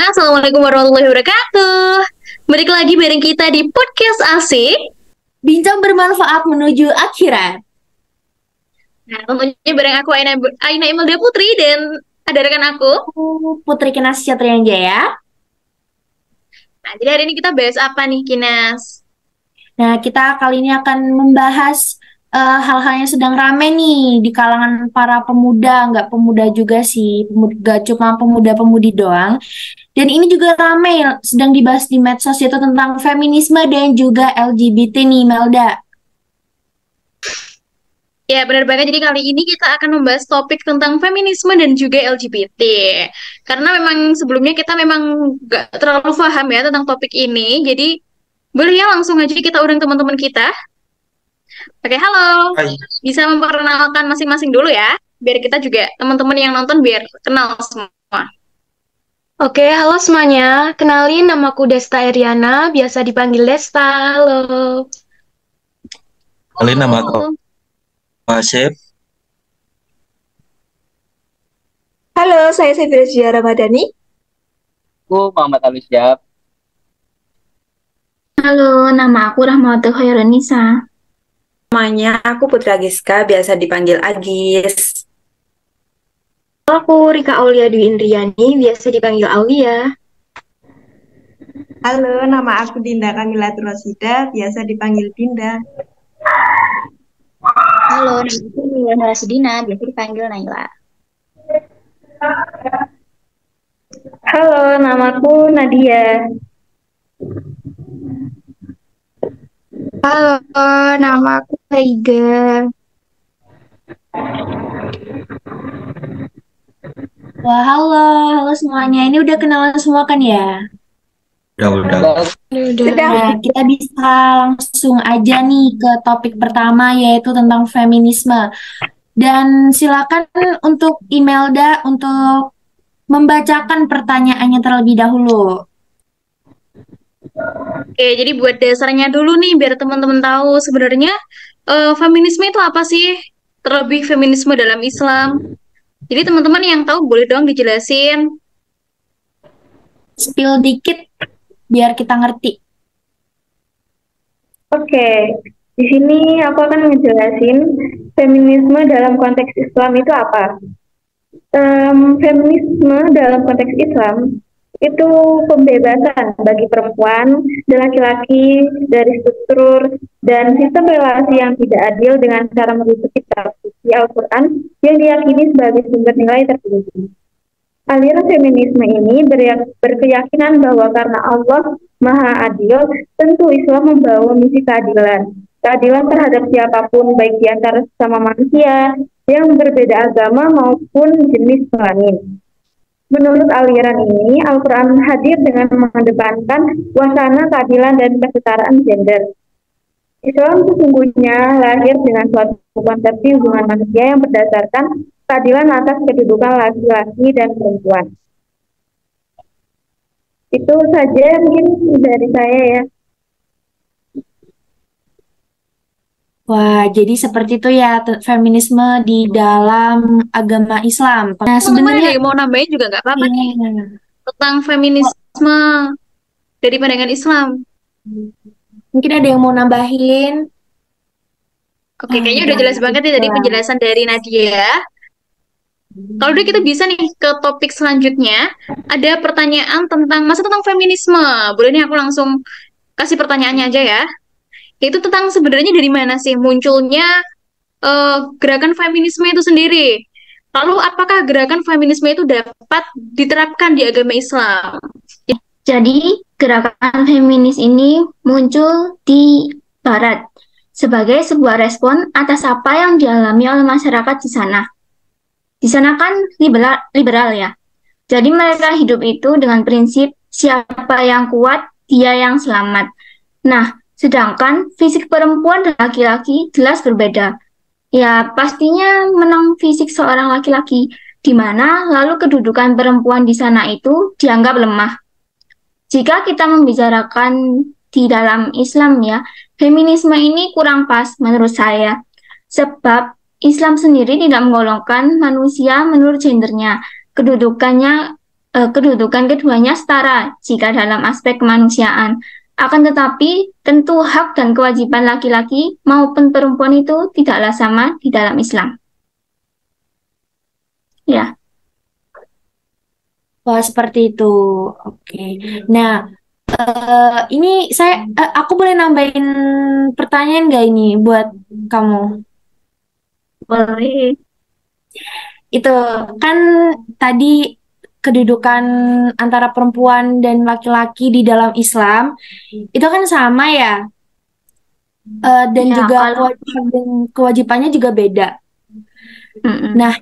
Assalamualaikum warahmatullahi wabarakatuh. Balik lagi bareng kita di podcast asik. Bincang bermanfaat menuju akhirat. Nah, tentunya bareng aku Aina Imelda Putri dan ada rekan aku. Putri Kinas Satria Jaya. Nah, jadi hari ini kita bahas apa nih, Kinas? Nah, kita kali ini akan membahas hal-hal yang sedang rame nih di kalangan para pemuda, nggak pemuda juga sih, nggak cuma pemuda-pemudi doang. Dan ini juga rame, sedang dibahas di medsos, yaitu tentang feminisme dan juga LGBT nih, Melda. Ya, benar banget. Jadi kali ini kita akan membahas topik tentang feminisme dan juga LGBT. Karena memang sebelumnya kita memang nggak terlalu paham ya tentang topik ini. Jadi boleh ya langsung aja kita undang teman-teman kita. Oke, halo. Hai, Bisa memperkenalkan masing-masing dulu ya, biar kita juga teman-teman yang nonton biar kenal semua. Oke, halo semuanya. Kenalin, namaku Desta Eriana, biasa dipanggil Desta. Halo. kalian nama aku Halo. Asep. Halo, saya Sevira Ramadhani. Aku Muhammad Ali Syahab. Halo, nama aku Rahmatul Khaironisa. Namanya aku Putra Giska, biasa dipanggil Agis. Aku Rika Aulia Dwi Indriani, biasa dipanggil Aulia. Halo, nama aku Dinda Kamila Turosida, biasa dipanggil Dinda. Halo, nama aku Nila Nurasidina, biasa dipanggil Naila. Halo, namaku Nadia. Halo, nama aku Aiga. Wah, halo semuanya. Ini udah kenalan semua kan ya? Udah. Nah, kita bisa langsung aja nih ke topik pertama, yaitu tentang feminisme. Dan silakan untuk Imelda untuk membacakan pertanyaannya terlebih dahulu. Oke, jadi buat dasarnya dulu nih, biar teman-teman tahu sebenarnya feminisme itu apa sih? Terlebih feminisme dalam Islam. Jadi teman-teman yang tahu boleh dong dijelasin. Spill dikit biar kita ngerti. Oke, di sini aku akan ngejelasin feminisme dalam konteks Islam itu apa. Feminisme dalam konteks Islam itu pembebasan bagi perempuan dan laki-laki dari struktur dan sistem relasi yang tidak adil dengan cara merujuk kitab suci Al-Quran yang diyakini sebagai sumber nilai tertinggi. Aliran feminisme ini berkeyakinan bahwa karena Allah Maha Adil, tentu Islam membawa misi keadilan. Keadilan terhadap siapapun, baik di antara sesama manusia yang berbeda agama maupun jenis kelamin. Menurut aliran ini, Al-Quran hadir dengan mengedepankan wacana keadilan dan kesetaraan gender. Islam sesungguhnya lahir dengan suatu konsepsi hubungan manusia yang berdasarkan keadilan atas kedudukan laki-laki dan perempuan. Itu saja mungkin dari saya ya. Wah, jadi seperti itu ya feminisme di dalam agama Islam. Nah, Teman-teman ada sebenarnya yang mau nambahin juga nggak apa-apa nih iya. tentang feminisme dari pandangan Islam. Mungkin ada yang mau nambahin. Oke, kayaknya udah jelas banget nih tadi penjelasan dari Nadia. Kalau udah kita bisa nih ke topik selanjutnya. Ada pertanyaan tentang feminisme. Boleh nih aku langsung kasih pertanyaannya aja ya. Itu tentang sebenarnya dari mana sih munculnya gerakan feminisme itu sendiri. Lalu apakah gerakan feminisme itu dapat diterapkan di agama Islam? Jadi, gerakan feminis ini muncul di Barat sebagai sebuah respon atas apa yang dialami oleh masyarakat di sana. Di sana kan liberal ya. Jadi mereka hidup itu dengan prinsip siapa yang kuat, dia yang selamat. Nah, sedangkan fisik perempuan dan laki-laki jelas berbeda. Ya, pastinya menang fisik seorang laki-laki, di mana lalu kedudukan perempuan di sana itu dianggap lemah. Jika kita membicarakan di dalam Islam ya, feminisme ini kurang pas menurut saya. Sebab Islam sendiri tidak menggolongkan manusia menurut gendernya. Kedudukannya kedudukan keduanya setara jika dalam aspek kemanusiaan. Akan tetapi, tentu hak dan kewajiban laki-laki maupun perempuan itu tidaklah sama di dalam Islam. Ya, Wah, seperti itu. Oke. Nah, ini aku boleh nambahin pertanyaan nggak ini buat kamu? boleh. Itu kan tadi kedudukan antara perempuan dan laki-laki di dalam Islam itu kan sama ya, dan Ya, juga kalau kewajibannya juga beda. mm-mm. Nah,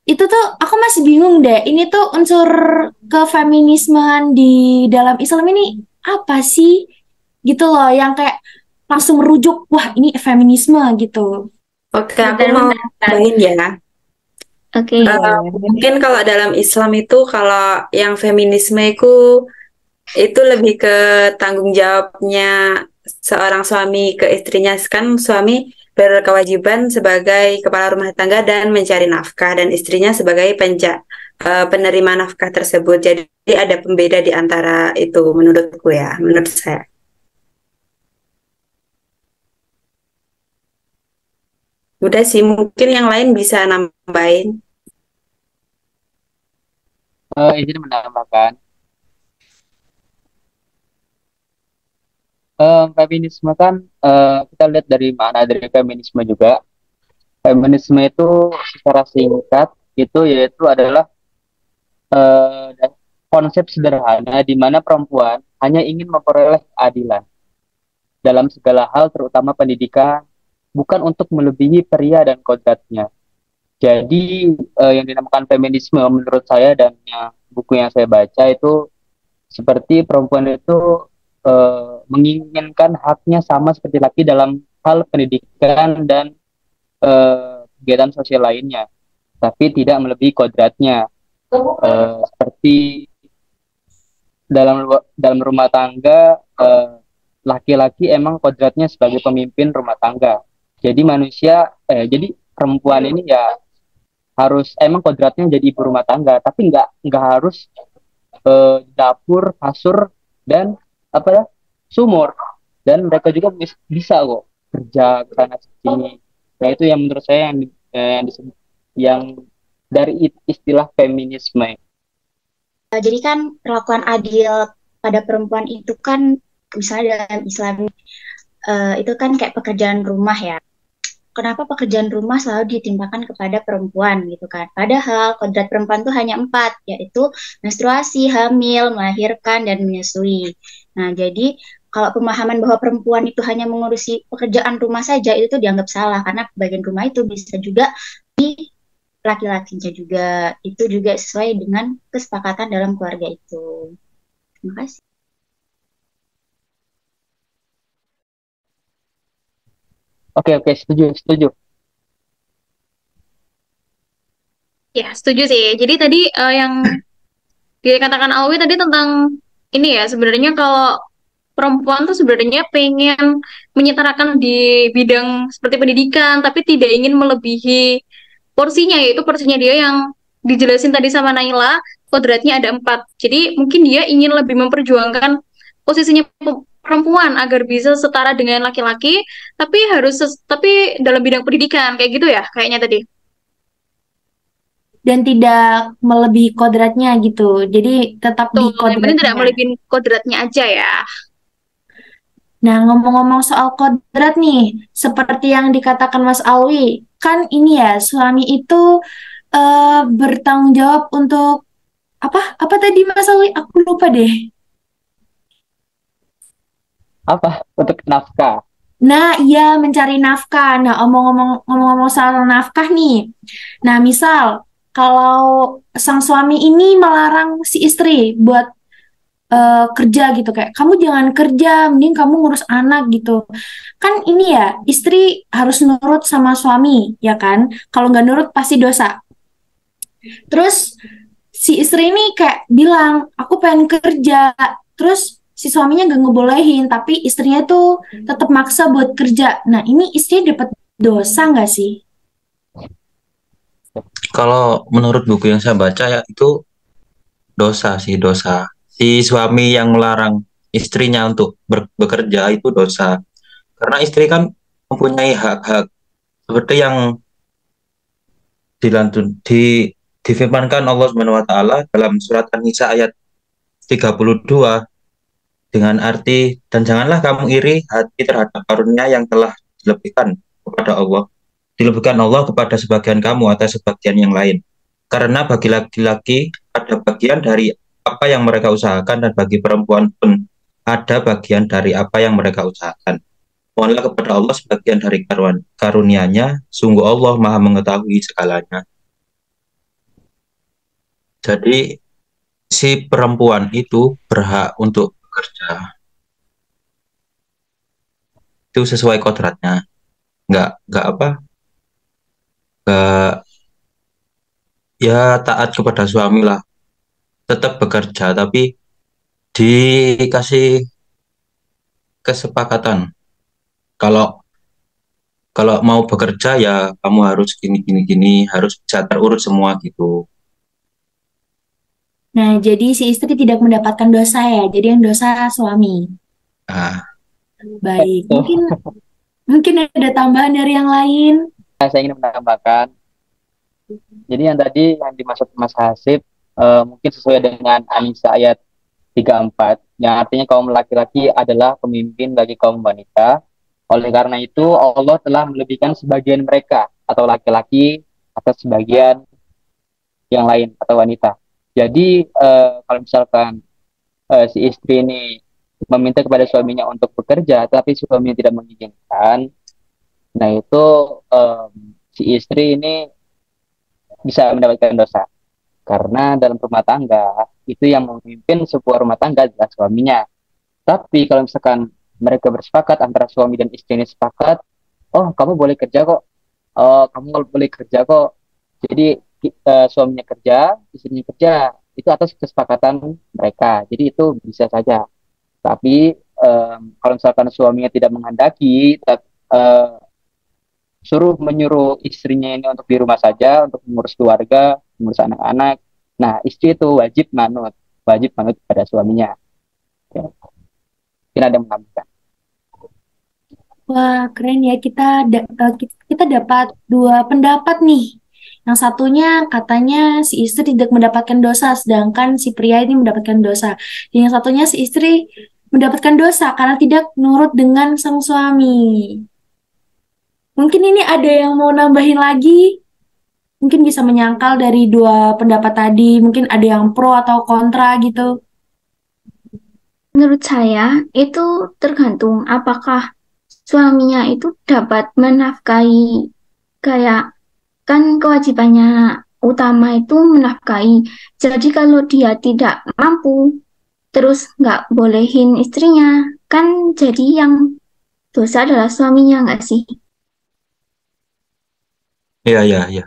itu tuh aku masih bingung deh. Ini tuh unsur kefeminismean di dalam Islam ini apa sih? Gitu loh, yang kayak langsung merujuk, wah ini feminisme gitu. Oke, aku Bentar, mau bentar. tambahin ya. Oke. Mungkin kalau dalam Islam itu kalau yang feminisme itu lebih ke tanggung jawabnya seorang suami ke istrinya. Kan suami berkewajiban sebagai kepala rumah tangga dan mencari nafkah, dan istrinya sebagai penerima nafkah tersebut. Jadi ada pembeda di antara itu menurutku ya, menurut saya. Udah sih, mungkin yang lain bisa nambahin. Izin menambahkan, feminisme kan kita lihat dari mana dari feminisme juga. Feminisme itu secara singkat itu yaitu adalah konsep sederhana di mana perempuan hanya ingin memperoleh keadilan dalam segala hal, terutama pendidikan, bukan untuk melebihi pria dan kodratnya. Jadi yang dinamakan feminisme menurut saya dan buku yang saya baca itu seperti perempuan itu menginginkan haknya sama seperti laki dalam hal pendidikan dan kegiatan sosial lainnya, tapi tidak melebihi kodratnya. Seperti dalam rumah tangga, laki-laki emang kodratnya sebagai pemimpin rumah tangga. Jadi jadi perempuan ini ya harus emang kodratnya jadi ibu rumah tangga, tapi nggak harus dapur, kasur dan apa ya, sumur. Dan mereka juga bisa kok kerja ke sana sini. Nah itu yang menurut saya yang disebut yang dari istilah feminisme. Jadi kan perlakuan adil pada perempuan itu kan misalnya dalam Islam itu kan kayak pekerjaan rumah ya. Kenapa pekerjaan rumah selalu ditimpakan kepada perempuan gitu kan? Padahal kodrat perempuan tuh hanya 4, yaitu menstruasi, hamil, melahirkan, dan menyusui. Nah, jadi kalau pemahaman bahwa perempuan itu hanya mengurusi pekerjaan rumah saja itu tuh dianggap salah, karena bagian rumah itu bisa juga di laki-lakinya juga. Itu juga sesuai dengan kesepakatan dalam keluarga itu. Terima kasih. Oke, setuju. Ya, setuju sih. Jadi tadi yang dikatakan Alwi tadi tentang ini ya, sebenarnya kalau perempuan tuh sebenarnya pengen menyetarakan di bidang seperti pendidikan, tapi tidak ingin melebihi porsinya, yaitu porsinya dia yang dijelasin tadi sama Naila, kodratnya ada 4. Jadi mungkin dia ingin lebih memperjuangkan posisinya perempuan agar bisa setara dengan laki-laki, tapi dalam bidang pendidikan kayak gitu ya, kayaknya tadi. Dan tidak melebihi kodratnya gitu. Jadi tetap di Tuh, yang penting tidak kodratnya. melebihin kodratnya aja ya. Nah, ngomong-ngomong soal kodrat nih, seperti yang dikatakan Mas Alwi, kan ini ya, suami itu bertanggung jawab untuk apa tadi Mas Alwi? Aku lupa deh. Apa? Untuk nafkah. Nah, iya mencari nafkah. Nah, ngomong-ngomong soal nafkah nih. Nah, misal kalau sang suami ini melarang si istri buat kerja gitu, kayak kamu jangan kerja, mending kamu ngurus anak gitu. Kan ini ya, istri harus nurut sama suami, ya kan? Kalau nggak nurut pasti dosa. Terus si istri ini kayak bilang, aku pengen kerja. Terus si suaminya nggak ngebolehin, tapi istrinya tuh tetap maksa buat kerja. Nah, ini istri dapat dosa nggak sih? Kalau menurut buku yang saya baca ya itu dosa sih, dosa. Si suami yang melarang istrinya untuk bekerja itu dosa. Karena istri kan mempunyai hak-hak seperti yang dilantun difirmankan Allah Subhanahu wa taala dalam surat An-Nisa ayat 32 dengan arti, dan janganlah kamu iri hati terhadap karunia yang telah dilebihkan Allah kepada sebagian kamu atas sebagian yang lain. Karena bagi laki-laki ada bagian dari apa yang mereka usahakan, dan bagi perempuan pun ada bagian dari apa yang mereka usahakan. Mohonlah kepada Allah sebagian dari karunia-Nya, sungguh Allah Maha mengetahui segalanya. Jadi si perempuan itu berhak untuk bekerja. Itu sesuai kodratnya. Nggak apa? Nggak, ya taat kepada suami lah. Tetap bekerja, tapi dikasih kesepakatan. Kalau kalau mau bekerja ya kamu harus gini, harus bisa terurut semua gitu. Nah, jadi si istri tidak mendapatkan dosa ya. Jadi yang dosa suami. Nah, Baik. Tuh, Mungkin ada tambahan dari yang lain. saya ingin menambahkan. Jadi yang tadi yang dimaksud Mas Hasib mungkin sesuai dengan An-Nisa ayat 34, yang artinya kaum laki-laki adalah pemimpin bagi kaum wanita. Oleh karena itu, Allah telah melebihkan sebagian mereka atau laki-laki atas sebagian yang lain atau wanita. Jadi kalau misalkan si istri ini meminta kepada suaminya untuk bekerja, tapi suaminya tidak mengizinkan, nah itu si istri ini bisa mendapatkan dosa. Karena dalam rumah tangga, itu yang memimpin sebuah rumah tangga adalah suaminya. Tapi kalau misalkan mereka bersepakat, antara suami dan istri ini sepakat, oh kamu boleh kerja kok, oh kamu boleh kerja kok. Jadi suaminya kerja, istrinya kerja, itu atas kesepakatan mereka. Jadi itu bisa saja. Tapi kalau misalkan suaminya tidak menghendaki, menyuruh istrinya ini untuk di rumah saja, untuk mengurus keluarga, mengurus anak-anak. Nah, istri itu wajib manut pada suaminya. Ya. Mungkin ada yang menambahkan. Wah, keren ya. Kita dapat dua pendapat nih. Yang satunya katanya si istri tidak mendapatkan dosa, sedangkan si pria ini mendapatkan dosa. Dan yang satunya si istri mendapatkan dosa karena tidak nurut dengan sang suami. Mungkin ini ada yang mau nambahin lagi? Mungkin bisa menyangkal dari dua pendapat tadi. Mungkin ada yang pro atau kontra gitu. Menurut saya itu tergantung apakah suaminya itu dapat menafkahi, kayak kan kewajibannya utama itu menafkahi. Jadi kalau dia tidak mampu terus nggak bolehin istrinya, kan jadi yang dosa adalah suaminya nggak sih? iya.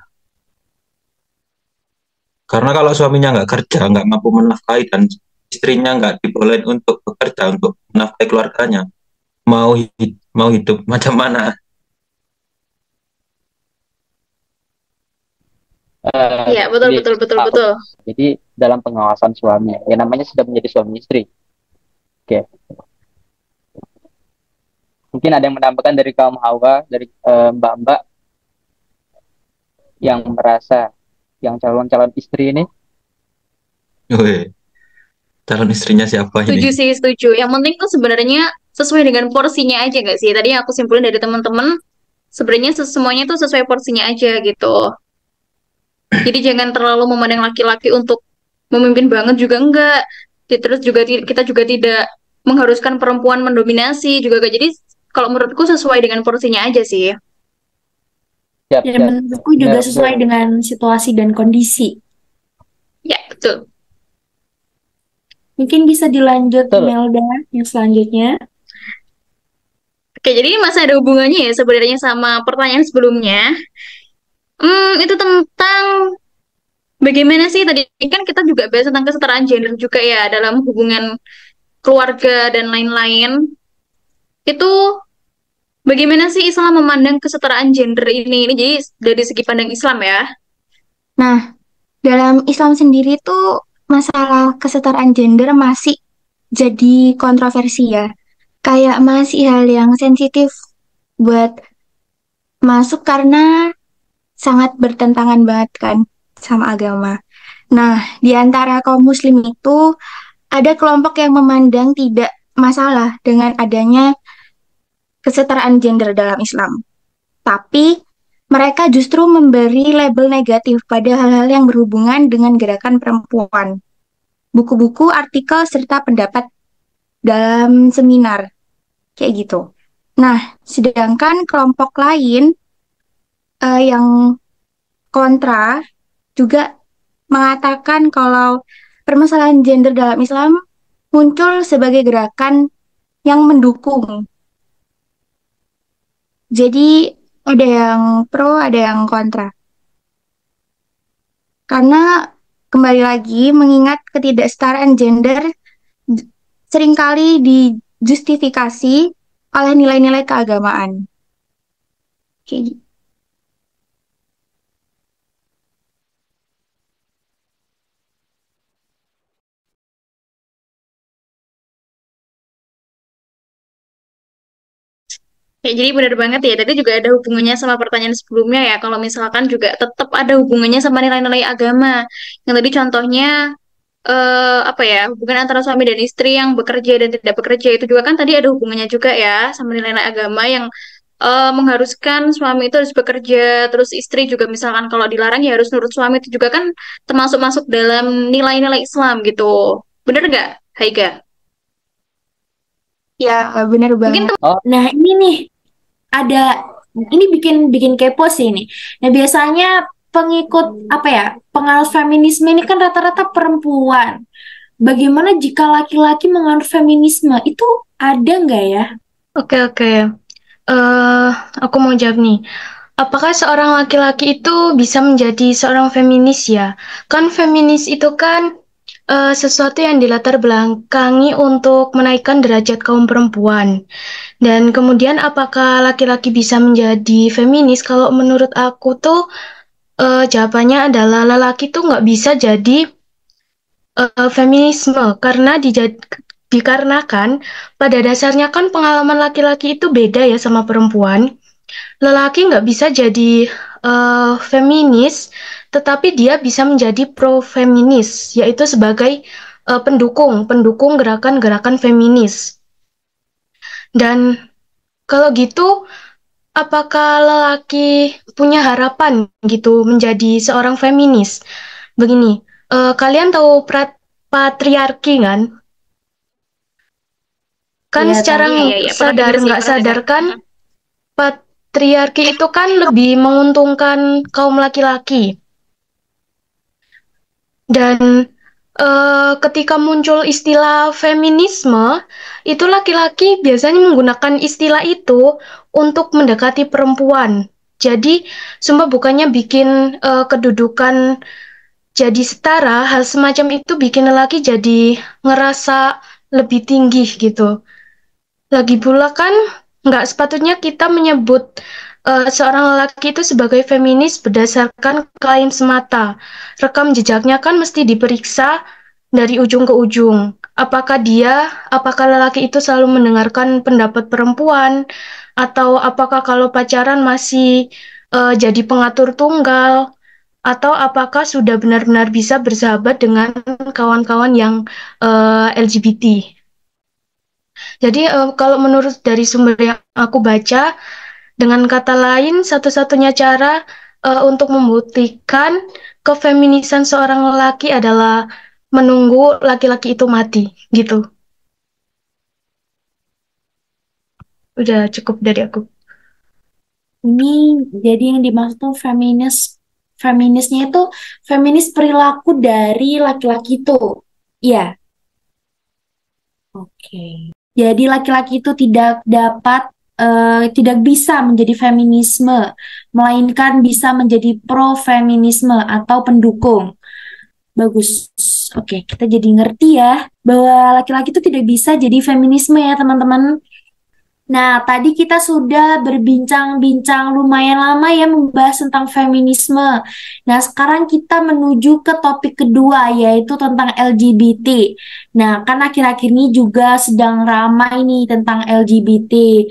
Karena kalau suaminya nggak kerja, nggak mampu menafkahi, dan istrinya nggak dibolehin untuk bekerja untuk menafkahi keluarganya, mau hidup macam mana? Iya, betul, Jadi, betul, betul, betul. jadi dalam pengawasan suami, yang namanya sudah menjadi suami istri. Oke, mungkin ada yang menambahkan dari kaum hawa, dari mbak-mbak yang merasa yang calon-calon istri ini. Woi, calon istrinya siapa Setuju ini? sih, setuju. Yang penting tuh sebenarnya sesuai dengan porsinya aja nggak sih? Tadi yang aku simpulin dari teman-teman, sebenarnya semuanya tuh sesuai porsinya aja gitu. Jadi jangan terlalu memandang laki-laki untuk memimpin banget juga enggak. Terus juga kita juga tidak mengharuskan perempuan mendominasi juga enggak. Jadi kalau menurutku sesuai dengan porsinya aja sih. Siap, Dan siap. menurutku juga Benar, sesuai benar. dengan situasi dan kondisi. Ya, betul. Mungkin bisa dilanjut Betul. Melda yang selanjutnya. Oke, jadi ini masih ada hubungannya ya sebenarnya sama pertanyaan sebelumnya. Itu tentang bagaimana sih tadi kan kita juga bahas tentang kesetaraan gender juga ya dalam hubungan keluarga dan lain-lain. Itu bagaimana sih Islam memandang kesetaraan gender ini? Ini jadi dari segi pandang Islam ya. Nah, dalam Islam sendiri tuh masalah kesetaraan gender masih jadi kontroversi ya. Kayak masih hal yang sensitif buat masuk karena sangat bertentangan banget kan sama agama. Nah, di antara kaum muslim itu ada kelompok yang memandang tidak masalah dengan adanya kesetaraan gender dalam Islam. Tapi mereka justru memberi label negatif pada hal-hal yang berhubungan dengan gerakan perempuan. Buku-buku, artikel, serta pendapat dalam seminar. Kayak gitu. Nah, sedangkan kelompok lain yang kontra juga mengatakan kalau permasalahan gender dalam Islam muncul sebagai gerakan yang mendukung. Jadi ada yang pro, ada yang kontra. Karena kembali lagi mengingat ketidaksetaraan gender seringkali dijustifikasi oleh nilai-nilai keagamaan. Kayak gitu. Ya, jadi benar banget ya. Tadi juga ada hubungannya sama pertanyaan sebelumnya ya. Kalau misalkan juga tetap ada hubungannya sama nilai-nilai agama. Yang tadi contohnya apa ya, hubungan antara suami dan istri yang bekerja dan tidak bekerja itu juga kan tadi ada hubungannya juga ya sama nilai-nilai agama yang mengharuskan suami itu harus bekerja, terus istri juga misalkan kalau dilarang ya harus nurut suami itu juga kan termasuk masuk dalam nilai-nilai Islam gitu. Bener nggak, Haiga? Ya, benar Mungkin banget. Oh, Nah, ini nih ada ini bikin bikin kepo sih ini. Nah, biasanya pengikut apa ya? Penganut feminisme ini kan rata-rata perempuan. Bagaimana jika laki-laki menganut feminisme? Itu ada nggak ya? Oke, oke. Aku mau jawab nih. Apakah seorang laki-laki itu bisa menjadi seorang feminis ya? Kan feminis itu kan sesuatu yang dilatar belakangi untuk menaikkan derajat kaum perempuan. Dan kemudian apakah laki-laki bisa menjadi feminis? Kalau menurut aku tuh jawabannya adalah lelaki tuh nggak bisa jadi feminisme karena dikarenakan pada dasarnya kan pengalaman laki-laki itu beda ya sama perempuan. Lelaki nggak bisa jadi feminis, tetapi dia bisa menjadi pro-feminis, yaitu sebagai pendukung gerakan-gerakan feminis. Dan kalau gitu, apakah lelaki punya harapan gitu menjadi seorang feminis? Begini, kalian tahu patriarki kan? Kan Ya, secara iya, iya, iya. Pernah sadar denger sih, nggak pernah sadar dengar. kan patriarki itu kan lebih menguntungkan kaum laki-laki. Dan ketika muncul istilah feminisme, itu laki-laki biasanya menggunakan istilah itu untuk mendekati perempuan. Jadi, sumpah bukannya bikin kedudukan jadi setara, hal semacam itu bikin lelaki jadi ngerasa lebih tinggi gitu. Lagi pula kan nggak sepatutnya kita menyebut seorang lelaki itu sebagai feminis berdasarkan klaim semata. Rekam jejaknya kan mesti diperiksa dari ujung ke ujung. Apakah lelaki itu selalu mendengarkan pendapat perempuan, atau apakah kalau pacaran masih jadi pengatur tunggal, atau apakah sudah benar-benar bisa bersahabat dengan kawan-kawan yang LGBT. Jadi kalau menurut dari sumber yang aku baca, dengan kata lain, satu-satunya cara untuk membuktikan kefeminisan seorang lelaki adalah menunggu laki-laki itu mati, gitu. Udah cukup dari aku. Ini jadi yang dimaksud tuh feminisnya itu feminis perilaku dari laki-laki itu. Iya. Oke. Jadi laki-laki itu tidak bisa menjadi feminisme, melainkan bisa menjadi pro-feminisme atau pendukung. Bagus. Oke, kita jadi ngerti ya bahwa laki-laki itu tidak bisa jadi feminisme ya, teman-teman. Nah, tadi kita sudah berbincang-bincang lumayan lama ya membahas tentang feminisme. Nah, sekarang kita menuju ke topik kedua yaitu tentang LGBT. Nah, kan akhir-akhir ini juga sedang ramai nih tentang LGBT.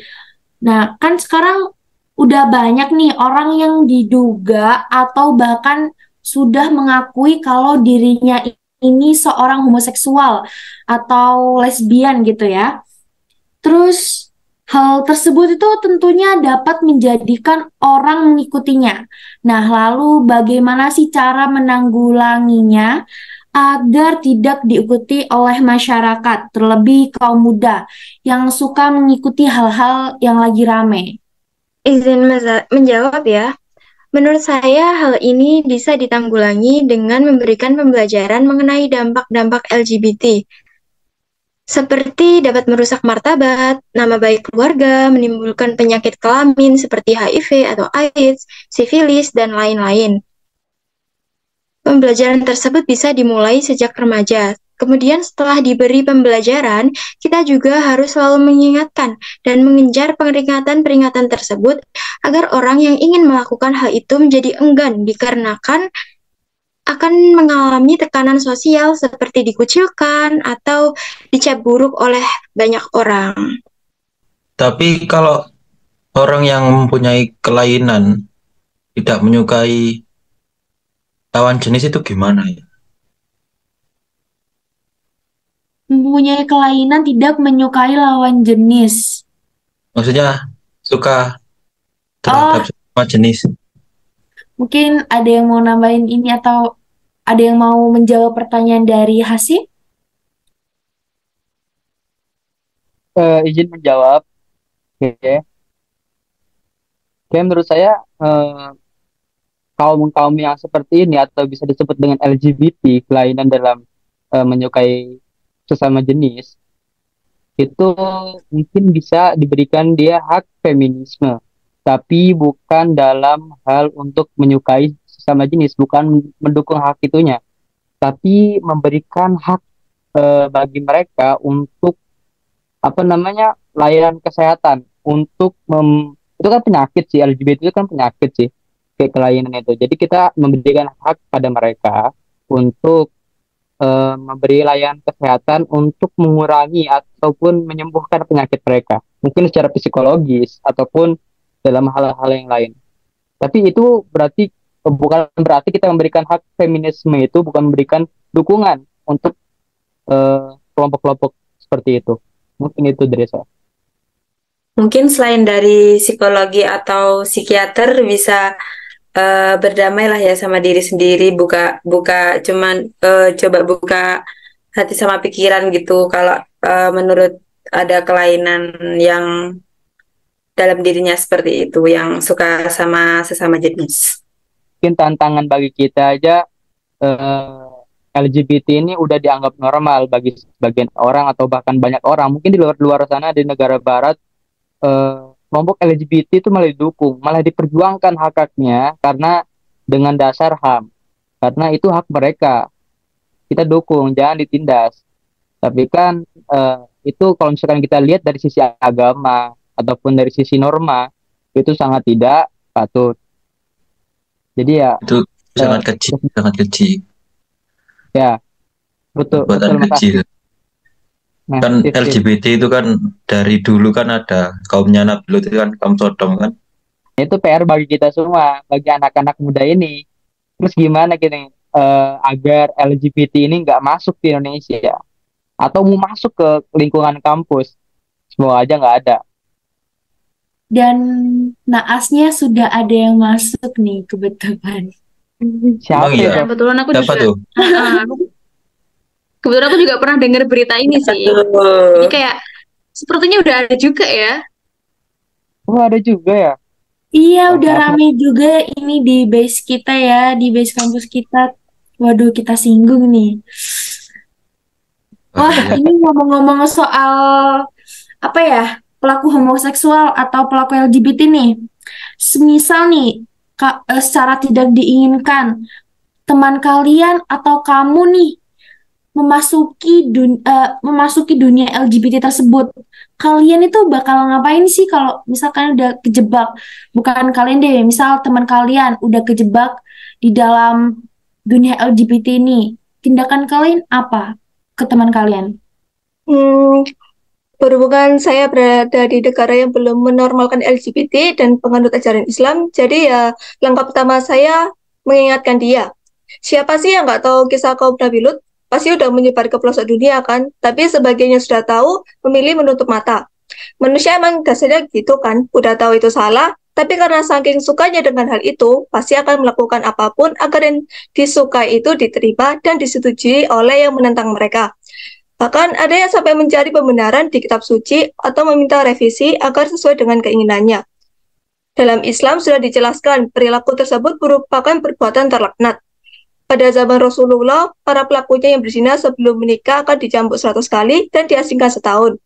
Nah, kan sekarang udah banyak nih orang yang diduga atau bahkan sudah mengakui kalau dirinya ini seorang homoseksual atau lesbian gitu ya. Terus hal tersebut itu tentunya dapat menjadikan orang mengikutinya. Nah, lalu bagaimana sih cara menanggulanginya agar tidak diikuti oleh masyarakat, terlebih kaum muda yang suka mengikuti hal-hal yang lagi rame? Izin menjawab ya. Menurut saya hal ini bisa ditanggulangi dengan memberikan pembelajaran mengenai dampak-dampak LGBT. Seperti dapat merusak martabat, nama baik keluarga, menimbulkan penyakit kelamin seperti HIV atau AIDS, sifilis, dan lain-lain. Pembelajaran tersebut bisa dimulai sejak remaja. Kemudian setelah diberi pembelajaran, kita juga harus selalu mengingatkan dan mengejar peringatan-peringatan tersebut agar orang yang ingin melakukan hal itu menjadi enggan dikarenakan akan mengalami tekanan sosial seperti dikucilkan atau dicap buruk oleh banyak orang. Tapi kalau orang yang mempunyai kelainan tidak menyukai lawan jenis itu gimana ya? Mempunyai kelainan tidak menyukai lawan jenis. Maksudnya suka Oh, terhadap semua jenis. mungkin ada yang mau nambahin ini atau ada yang mau menjawab pertanyaan dari Hasib? Izin menjawab. Oke. Oke, menurut saya kaum-kaum yang seperti ini atau bisa disebut dengan LGBT, kelainan dalam menyukai sesama jenis, itu mungkin bisa diberikan dia hak feminisme, tapi bukan dalam hal untuk menyukai sesama jenis, bukan mendukung hak itunya, tapi memberikan hak bagi mereka untuk apa namanya layanan kesehatan untuk itu kan penyakit sih, LGBT itu kan penyakit sih, kayak kelainan itu. Jadi kita memberikan hak pada mereka untuk memberi layanan kesehatan untuk mengurangi ataupun menyembuhkan penyakit mereka, mungkin secara psikologis ataupun dalam hal-hal yang lain. Tapi itu berarti bukan berarti kita memberikan hak feminisme itu bukan memberikan dukungan untuk kelompok-kelompok seperti itu. Mungkin itu dari saya. Mungkin selain dari psikologi atau psikiater bisa berdamailah ya sama diri sendiri, buka cuman coba buka hati sama pikiran gitu. Kalau menurut ada kelainan yang dalam dirinya seperti itu, yang suka sama sesama jenis. Mungkin tantangan bagi kita aja LGBT ini udah dianggap normal bagi sebagian orang atau bahkan banyak orang. Mungkin di luar sana di negara barat kelompok LGBT itu malah didukung, malah diperjuangkan hak-haknya karena dengan dasar HAM. Karena itu hak mereka. Kita dukung, jangan ditindas. Tapi kan itu kalau misalkan kita lihat dari sisi agama ataupun dari sisi norma, itu sangat tidak patut. Jadi ya Itu sangat kecil. Ya, betul Kecil. makasih. Nah, Kan LGBT itu kan dari dulu kan ada kaumnya Nabi Lut itu kan kaum Sodom kan. itu PR bagi kita semua, bagi anak-anak muda ini. Terus gimana gini agar LGBT ini nggak masuk di Indonesia atau mau masuk ke lingkungan kampus, semoga aja nggak ada. Dan naasnya sudah ada yang masuk nih kebetulan. Siapa Emang iya? itu? Kebetulan aku Siapa juga tuh? kebetulan aku juga pernah dengar berita ini sih. Jadi kayak sepertinya udah ada juga ya. Oh, ada juga ya. Iya, Oh, udah maaf. rame juga ini di base kita ya, di base kampus kita. Waduh, kita singgung nih. Wah, Iya. ini ngomong-ngomong soal apa ya, pelaku homoseksual atau pelaku LGBT nih. Semisal nih, secara tidak diinginkan, teman kalian atau kamu nih memasuki dunia LGBT tersebut. Kalian itu bakal ngapain sih kalau misalkan udah kejebak? Bukan kalian deh, misal teman kalian udah kejebak di dalam dunia LGBT ini. Tindakan kalian apa ke teman kalian? Berhubungan saya berada di negara yang belum menormalkan LGBT dan penganut ajaran Islam, jadi ya langkah pertama saya mengingatkan dia. Siapa sih yang nggak tahu kisah kaum Nabi Lut? Pasti udah menyebar ke pelosok dunia kan, tapi sebagian yang sudah tahu memilih menutup mata. Manusia emang dasarnya gitu kan, udah tahu itu salah, tapi karena saking sukanya dengan hal itu, pasti akan melakukan apapun agar yang disukai itu diterima dan disetujui oleh yang menentang mereka. Bahkan ada yang sampai mencari pembenaran di kitab suci atau meminta revisi agar sesuai dengan keinginannya. Dalam Islam sudah dijelaskan perilaku tersebut merupakan perbuatan terlaknat. Pada zaman Rasulullah, para pelakunya yang berzina sebelum menikah akan dicambuk 100 kali dan diasingkan setahun.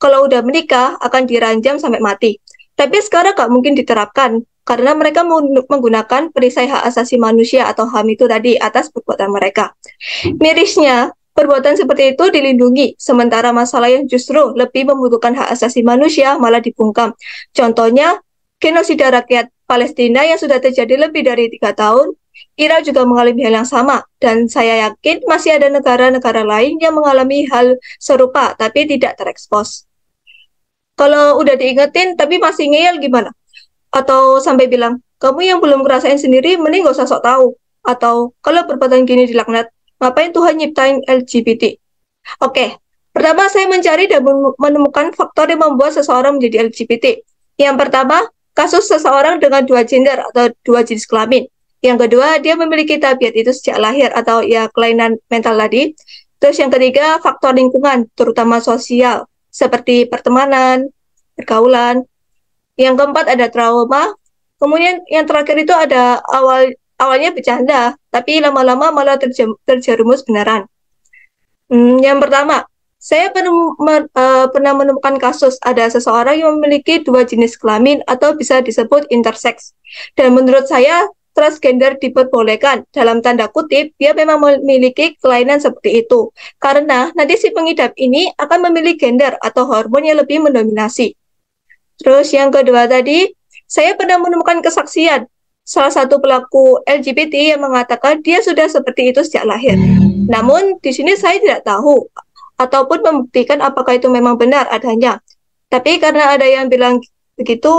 Kalau udah menikah, akan diranjam sampai mati. Tapi sekarang nggak mungkin diterapkan, karena mereka menggunakan perisai hak asasi manusia atau HAM itu tadi atas perbuatan mereka. Mirisnya, perbuatan seperti itu dilindungi, sementara masalah yang justru lebih membutuhkan hak asasi manusia malah dibungkam. Contohnya, genosida rakyat Palestina yang sudah terjadi lebih dari 3 tahun, Irak juga mengalami hal yang sama, dan saya yakin masih ada negara-negara lain yang mengalami hal serupa, tapi tidak terekspos. Kalau udah diingetin, tapi masih ngeyel gimana? Atau sampai bilang, kamu yang belum ngerasain sendiri, mending gak usah sok tahu. Atau, kalau perbuatan gini dilaknat, ngapain Tuhan nyiptain LGBT? Oke, pertama saya mencari dan menemukan faktor yang membuat seseorang menjadi LGBT. Yang pertama, kasus seseorang dengan 2 gender atau 2 jenis kelamin. Yang kedua, dia memiliki tabiat itu sejak lahir atau ya kelainan mental tadi. Terus yang ketiga, faktor lingkungan, terutama sosial, seperti pertemanan, pergaulan. Yang keempat ada trauma. Kemudian yang terakhir itu ada awalnya bercanda, tapi lama-lama malah terjerumus beneran. Yang pertama, saya pernah menemukan kasus ada seseorang yang memiliki 2 jenis kelamin atau bisa disebut intersex. Dan menurut saya, transgender diperbolehkan. Dalam tanda kutip, dia memang memiliki kelainan seperti itu. Karena nanti si pengidap ini akan memilih gender atau hormon yang lebih mendominasi. Terus yang kedua tadi, saya pernah menemukan kesaksian salah satu pelaku LGBT yang mengatakan dia sudah seperti itu sejak lahir. Namun di sini saya tidak tahu ataupun membuktikan apakah itu memang benar adanya. Tapi karena ada yang bilang begitu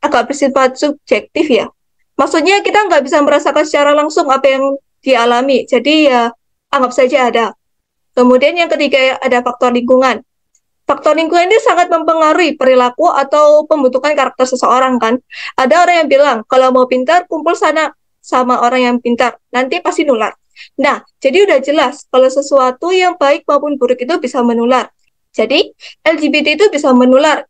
agak bersifat subjektif ya. Maksudnya kita nggak bisa merasakan secara langsung apa yang dialami. Jadi ya anggap saja ada. Kemudian yang ketiga ada faktor lingkungan. Faktor lingkungan ini sangat mempengaruhi perilaku atau pembentukan karakter seseorang kan. Ada orang yang bilang, kalau mau pintar, kumpul sana sama orang yang pintar. Nanti pasti nular. Nah, jadi udah jelas kalau sesuatu yang baik maupun buruk itu bisa menular. Jadi, LGBT itu bisa menular.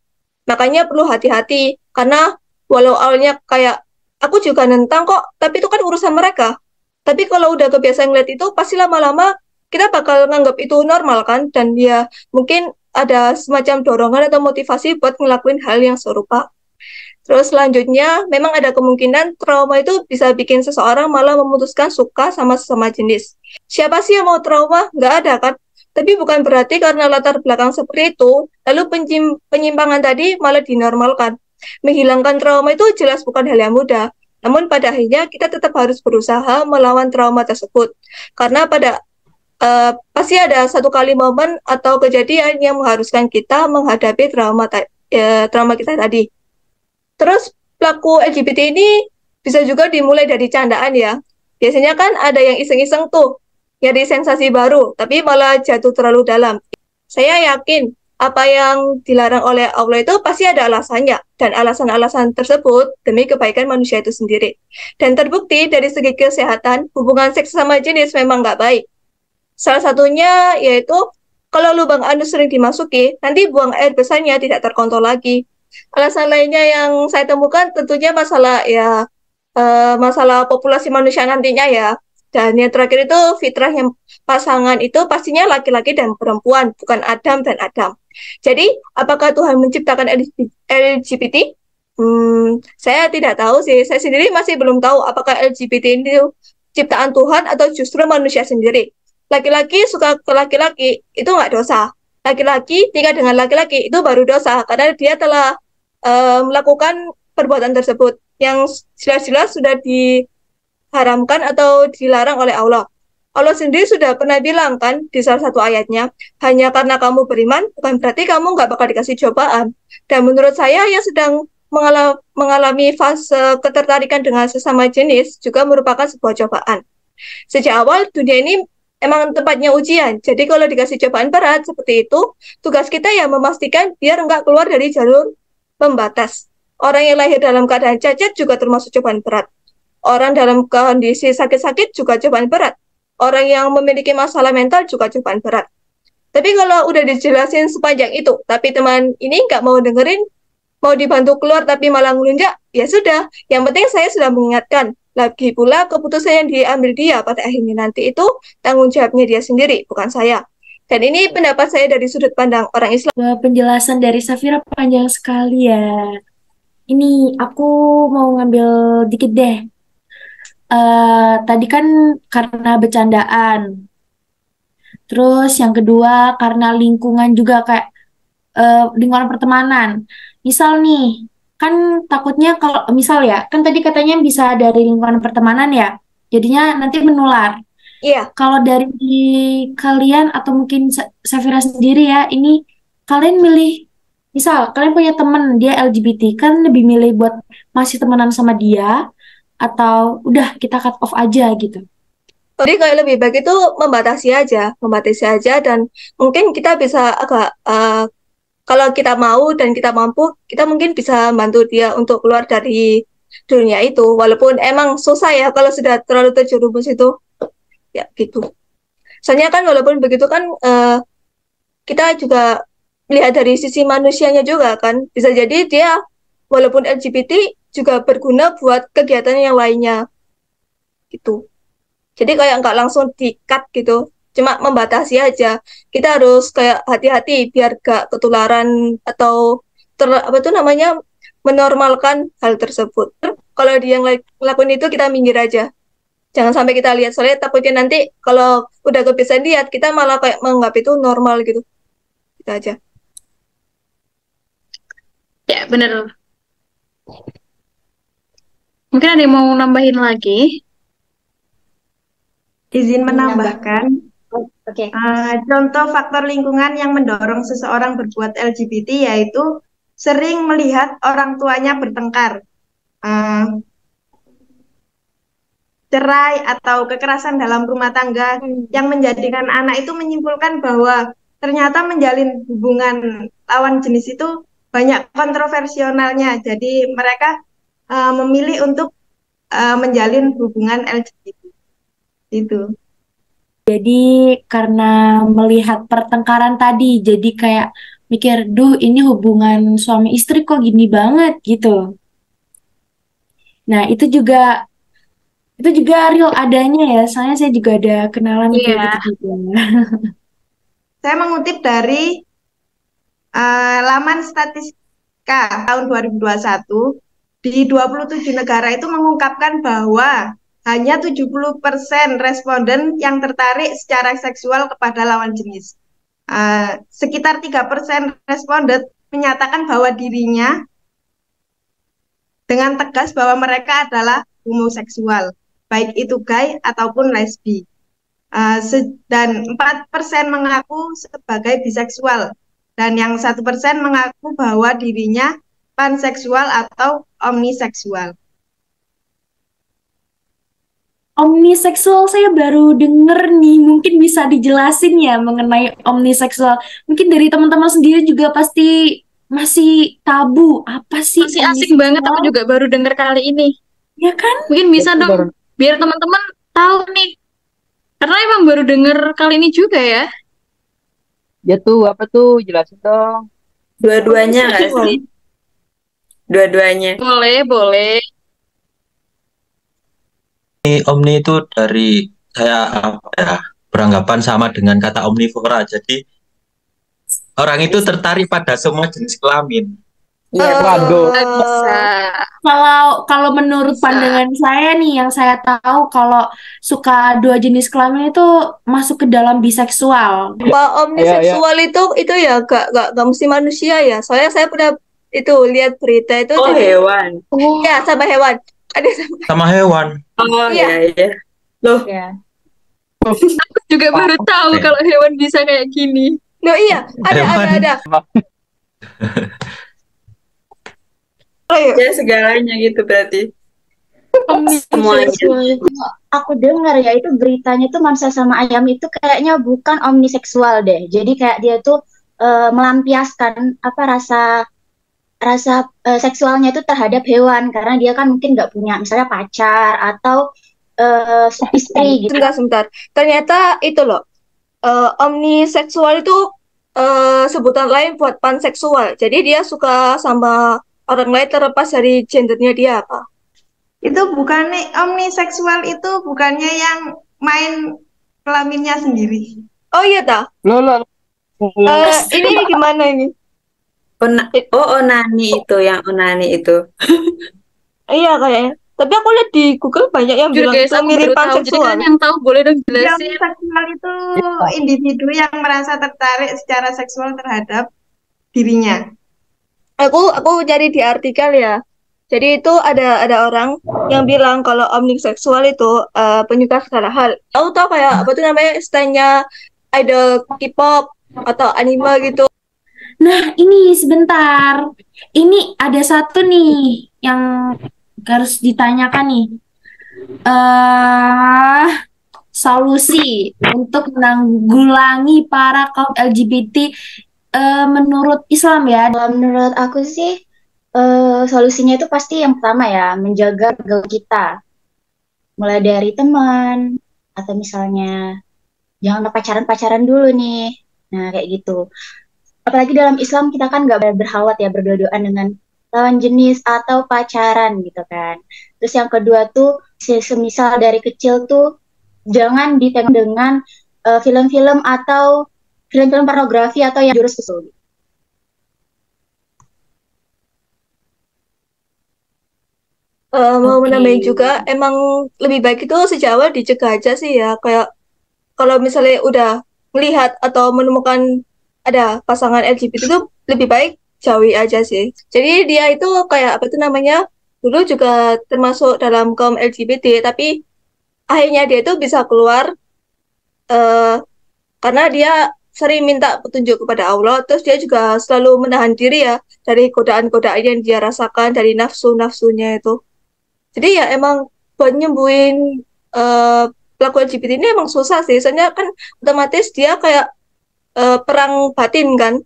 Makanya perlu hati-hati. Karena walau awalnya kayak, aku juga nentang kok, tapi itu kan urusan mereka. Tapi kalau udah kebiasaan ngeliat itu, pasti lama-lama kita bakal nganggap itu normal kan. Dan ya mungkin ada semacam dorongan atau motivasi buat ngelakuin hal yang serupa. Terus selanjutnya, memang ada kemungkinan trauma itu bisa bikin seseorang malah memutuskan suka sama sesama jenis. Siapa sih yang mau trauma? Nggak ada kan? Tapi bukan berarti karena latar belakang seperti itu, lalu penyimpangan tadi malah dinormalkan. Menghilangkan trauma itu jelas bukan hal yang mudah. Namun pada akhirnya kita tetap harus berusaha melawan trauma tersebut. Karena pasti ada satu kali momen atau kejadian yang mengharuskan kita menghadapi trauma kita tadi. Terus pelaku LGBT ini bisa juga dimulai dari candaan ya. Biasanya kan ada yang iseng-iseng tuh, nyari sensasi baru, tapi malah jatuh terlalu dalam. Saya yakin apa yang dilarang oleh Allah itu pasti ada alasannya, dan alasan-alasan tersebut demi kebaikan manusia itu sendiri. Dan terbukti dari segi kesehatan, hubungan seks sama jenis memang nggak baik. Salah satunya yaitu kalau lubang anus sering dimasuki, nanti buang air besarnya tidak terkontrol lagi. Alasan lainnya yang saya temukan tentunya masalah populasi manusia nantinya ya. Dan yang terakhir itu fitrah yang pasangan itu pastinya laki-laki dan perempuan, bukan Adam dan Adam. Jadi, apakah Tuhan menciptakan LGBT? Saya tidak tahu sih. Saya sendiri masih belum tahu apakah LGBT ini ciptaan Tuhan atau justru manusia sendiri. laki-laki suka ke laki-laki itu nggak dosa. Laki-laki nikah dengan laki-laki itu baru dosa karena dia telah melakukan perbuatan tersebut yang jelas-jelas sudah diharamkan atau dilarang oleh Allah. Allah sendiri sudah pernah bilang kan di salah satu ayatnya, hanya karena kamu beriman bukan berarti kamu nggak bakal dikasih cobaan. Dan menurut saya yang sedang mengalami fase ketertarikan dengan sesama jenis juga merupakan sebuah cobaan. Sejak awal dunia ini emang tempatnya ujian. Jadi kalau dikasih cobaan berat seperti itu, tugas kita ya memastikan biar nggak keluar dari jalur pembatas. Orang yang lahir dalam keadaan cacat juga termasuk cobaan berat. Orang dalam kondisi sakit-sakit juga cobaan berat. Orang yang memiliki masalah mental juga cobaan berat. Tapi kalau udah dijelasin sepanjang itu, tapi teman ini nggak mau dengerin, mau dibantu keluar tapi malah ngelunjak, ya sudah. Yang penting saya sudah mengingatkan. Lagi pula keputusan yang diambil dia pada akhirnya nanti itu tanggung jawabnya dia sendiri, bukan saya. Dan ini pendapat saya dari sudut pandang orang Islam. Wah, penjelasan dari Safira panjang sekali ya. Ini aku mau ngambil dikit deh. Tadi kan karena bercandaan. Terus yang kedua karena lingkungan juga kayak lingkungan pertemanan. Misal nih, kan takutnya kalau misal ya, kan tadi katanya bisa dari lingkungan pertemanan ya. Jadinya nanti menular. Iya. Kalau dari kalian atau mungkin Safira sendiri ya, ini kalian milih, misal kalian punya temen dia LGBT, kan lebih milih buat masih temenan sama dia atau udah kita cut off aja gitu. Jadi kayak lebih baik itu membatasi aja dan mungkin kita bisa agak kalau kita mau dan kita mampu, kita mungkin bisa bantu dia untuk keluar dari dunia itu. Walaupun emang susah ya kalau sudah terlalu terjerumus itu, ya gitu. Soalnya kan walaupun begitu kan kita juga melihat dari sisi manusianya juga kan. Bisa jadi dia walaupun LGBT juga berguna buat kegiatan yang lainnya gitu. Jadi kayak nggak langsung di-cut gitu, cuma membatasi aja. Kita harus kayak hati-hati biar gak ketularan atau menormalkan hal tersebut. Kalau dia yang ngelakuin itu kita minggir aja. Jangan sampai kita lihat, soalnya takutnya nanti kalau udah kebiasaan lihat, kita malah kayak menganggap itu normal gitu. Gitu aja. Ya, bener. Mungkin ada yang mau nambahin lagi? Izin menambahkan, Oke. contoh faktor lingkungan yang mendorong seseorang berbuat LGBT yaitu sering melihat orang tuanya bertengkar, cerai atau kekerasan dalam rumah tangga yang menjadikan anak itu menyimpulkan bahwa ternyata menjalin hubungan lawan jenis itu banyak kontroversialnya. Jadi mereka memilih untuk menjalin hubungan LGBT. Itu. Jadi karena melihat pertengkaran tadi, jadi kayak mikir, duh ini hubungan suami istri kok gini banget gitu. Nah itu juga real adanya ya, soalnya saya juga ada kenalan kayak gitu juga. Saya mengutip dari laman statistika tahun 2021, di 27 negara itu mengungkapkan bahwa hanya 70% responden yang tertarik secara seksual kepada lawan jenis. Sekitar 3% responden menyatakan bahwa dirinya dengan tegas bahwa mereka adalah homoseksual, baik itu gay ataupun lesbi. Dan 4% mengaku sebagai biseksual, dan yang 1% mengaku bahwa dirinya panseksual atau omniseksual. Omniseksual saya baru denger nih, mungkin bisa dijelasin ya mengenai omniseksual. Mungkin dari teman-teman sendiri juga pasti masih tabu. Apa sih Masih asing banget, aku juga baru denger kali ini. Ya kan? Mungkin bisa dong, biar teman-teman tahu nih. Karena emang baru denger kali ini juga ya. Ya tuh, apa tuh? Jelasin dong. Dua-duanya nggak sih? Dua-duanya. Boleh. Omni itu dari saya beranggapan sama dengan kata omnivora. Jadi orang itu tertarik pada semua jenis kelamin. Iya, Waduh. Bisa. kalau menurut pandangan saya nih, yang saya tahu kalau suka dua jenis kelamin itu masuk ke dalam biseksual. Pak, omniseksual itu ya gak mesti manusia ya. Soalnya saya pernah itu lihat berita itu. Oh, hewan. Ya, sama hewan. Ada Sama hewan. Oh, iya. Loh. Ya. Aku juga baru tahu kalau hewan bisa kayak gini. Loh iya, ada. Oh, iya. Ya segalanya gitu berarti. Semuanya. Aku dengar ya itu beritanya tuh manusia sama ayam itu kayaknya bukan omniseksual deh. Jadi kayak dia tuh melampiaskan apa rasa seksualnya itu terhadap hewan karena dia kan mungkin nggak punya misalnya pacar atau istri gitu. Sebentar. Ternyata itu loh. Omniseksual itu sebutan lain buat panseksual. Jadi dia suka sama orang lain terlepas dari gendernya dia apa. Itu bukannya omniseksual itu bukannya yang main kelaminnya sendiri. Oh iya ta? Loh. Ini gimana ini? Onani itu, yang onani itu. Iya kayaknya. Tapi aku lihat di Google banyak yang bilang Guys, itu aku mirip baru tahu. Jadi panseksual. kalian yang tahu boleh dong Yang jelasin. seksual itu individu yang merasa tertarik secara seksual terhadap dirinya. Aku cari di artikel ya. Jadi itu ada orang yang bilang kalau omniseksual itu penyuka segala hal. Tahu kayak apa tuh namanya istilahnya idol K-pop atau anime gitu. Nah, ini sebentar. Ini ada satu nih yang harus ditanyakan nih. Solusi untuk menanggulangi para kaum LGBT menurut Islam ya. Menurut aku sih solusinya itu pasti yang pertama ya menjaga keluarga kita. Mulai dari teman atau misalnya jangan pacaran-pacaran dulu nih. Nah, kayak gitu. Apalagi dalam Islam kita kan nggak berhalwat ya berdua-duaan dengan lawan jenis atau pacaran gitu kan. Terus yang kedua tuh semisal dari kecil tuh jangan ditengok dengan film-film atau film-film pornografi atau yang jurus ke situ. Mau menambahin juga, emang lebih baik itu sejak awal dicegah aja sih ya. Kayak kalau misalnya udah melihat atau menemukan ada pasangan LGBT itu lebih baik jauhi aja sih. Jadi dia itu kayak apa itu namanya, dulu juga termasuk dalam kaum LGBT, tapi akhirnya dia itu bisa keluar karena dia sering minta petunjuk kepada Allah, terus dia juga selalu menahan diri ya dari godaan-godaan yang dia rasakan dari nafsu-nafsunya itu. Jadi ya emang buat nyembuhin pelaku LGBT ini emang susah sih, soalnya kan otomatis dia kayak perang batin kan.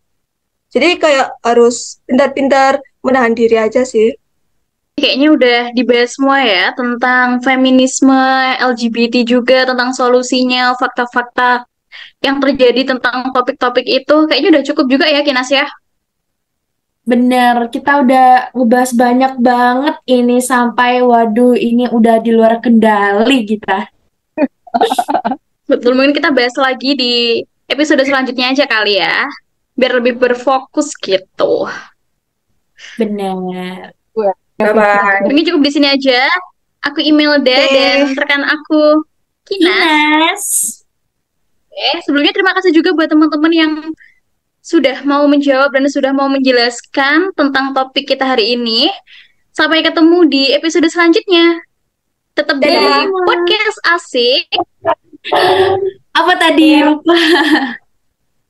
Jadi kayak harus pintar-pintar menahan diri aja sih. Kayaknya udah dibahas semua ya tentang feminisme, LGBT juga, tentang solusinya, fakta-fakta yang terjadi tentang topik-topik itu. Kayaknya udah cukup juga ya, Kinas ya. Bener, kita udah ngebahas banyak banget ini sampai waduh ini udah di luar kendali kita. Betul, mungkin kita bahas lagi di episode selanjutnya aja kali ya. Biar lebih berfokus gitu. Bener. Bye-bye. Mungkin cukup di sini aja. Aku Imelda dan rekan aku Kinas. Sebelumnya terima kasih juga buat teman-teman yang sudah mau menjawab dan sudah mau menjelaskan tentang topik kita hari ini. Sampai ketemu di episode selanjutnya. Tetap di podcast asik. Apa tadi? Lupa.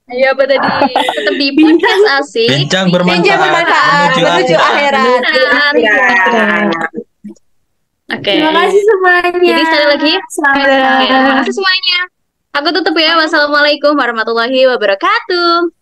Iya, apa tadi? Tetap di podcast asik. Bincang bermanfaat menuju akhirat. Oke. Terima kasih semuanya. Jadi sekali lagi, terima kasih semuanya. Aku tutup ya. Wassalamualaikum warahmatullahi wabarakatuh.